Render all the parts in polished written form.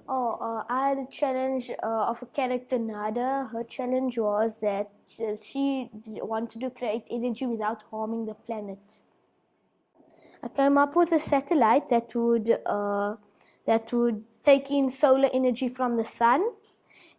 I had a challenge of a character, Nada. Her challenge was that she wanted to create energy without harming the planet. I came up with a satellite that would take in solar energy from the sun.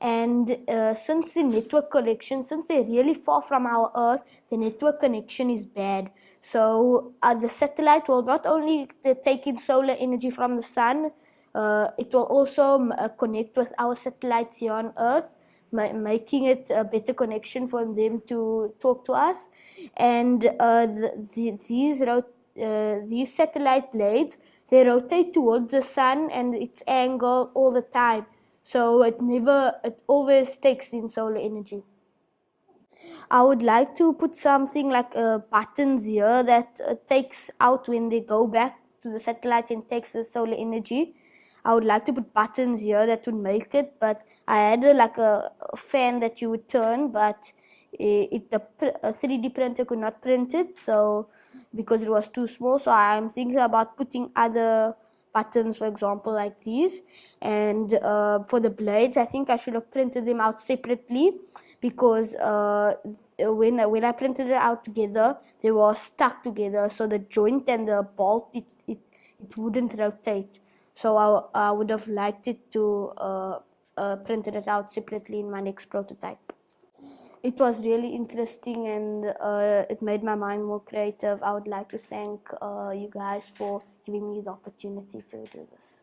And since they're really far from our Earth, the network connection is bad. So the satellite will not only take in solar energy from the sun, it will also connect with our satellites here on Earth, making it a better connection for them to talk to us. And these satellite blades, they rotate towards the sun and its angle all the time. So it always takes in solar energy. I would like to put something like buttons here that takes out when they go back to the satellite and takes the solar energy. I would like to put buttons here that would make it, but I had like a fan that you would turn, but the 3D printer could not print it, so because it was too small. So I'm thinking about putting other buttons, for example, like these. And for the blades, I think I should have printed them out separately, because when I printed it out together, they were stuck together, so the joint and the bolt, it wouldn't rotate. So I would have liked it to printed it out separately in my next prototype. It was really interesting, and it made my mind more creative. I would like to thank you guys for giving me the opportunity to do this.